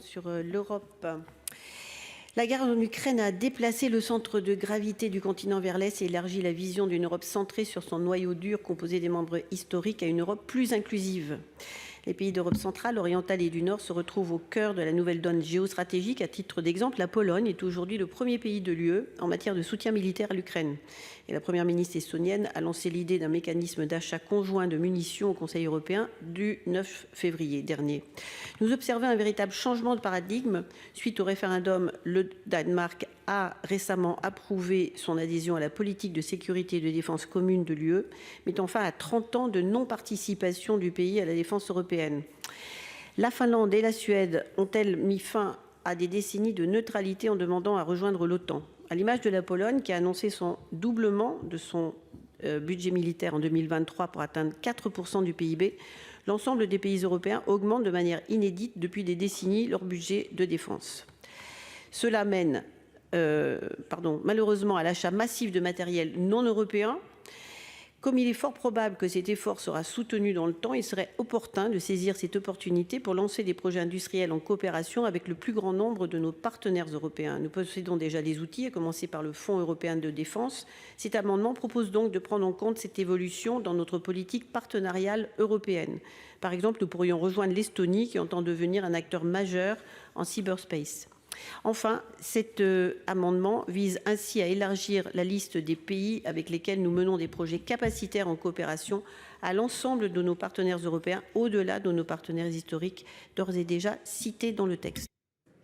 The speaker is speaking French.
Sur l'Europe. La guerre en Ukraine a déplacé le centre de gravité du continent vers l'Est et élargi la vision d'une Europe centrée sur son noyau dur composé des membres historiques à une Europe plus inclusive. Les pays d'Europe centrale, orientale et du Nord se retrouvent au cœur de la nouvelle donne géostratégique. À titre d'exemple, la Pologne est aujourd'hui le premier pays de l'UE en matière de soutien militaire à l'Ukraine. Et la première ministre estonienne a lancé l'idée d'un mécanisme d'achat conjoint de munitions au Conseil européen du 9 février dernier. Nous observons un véritable changement de paradigme. Suite au référendum, le Danemark a récemment approuvé son adhésion à la politique de sécurité et de défense commune de l'UE, mettant fin à 30 ans de non-participation du pays à la défense européenne. La Finlande et la Suède ont-elles mis fin à des décennies de neutralité en demandant à rejoindre l'OTAN? À l'image de la Pologne qui a annoncé son doublement de son budget militaire en 2023 pour atteindre 4% du PIB, l'ensemble des pays européens augmentent de manière inédite depuis des décennies leur budget de défense. Cela mène malheureusement à l'achat massif de matériel non européen. Comme il est fort probable que cet effort sera soutenu dans le temps, il serait opportun de saisir cette opportunité pour lancer des projets industriels en coopération avec le plus grand nombre de nos partenaires européens. Nous possédons déjà des outils, à commencer par le Fonds européen de défense. Cet amendement propose donc de prendre en compte cette évolution dans notre politique partenariale européenne. Par exemple, nous pourrions rejoindre l'Estonie qui entend devenir un acteur majeur en cyberspace. Enfin, cet amendement vise ainsi à élargir la liste des pays avec lesquels nous menons des projets capacitaires en coopération à l'ensemble de nos partenaires européens, au-delà de nos partenaires historiques d'ores et déjà cités dans le texte.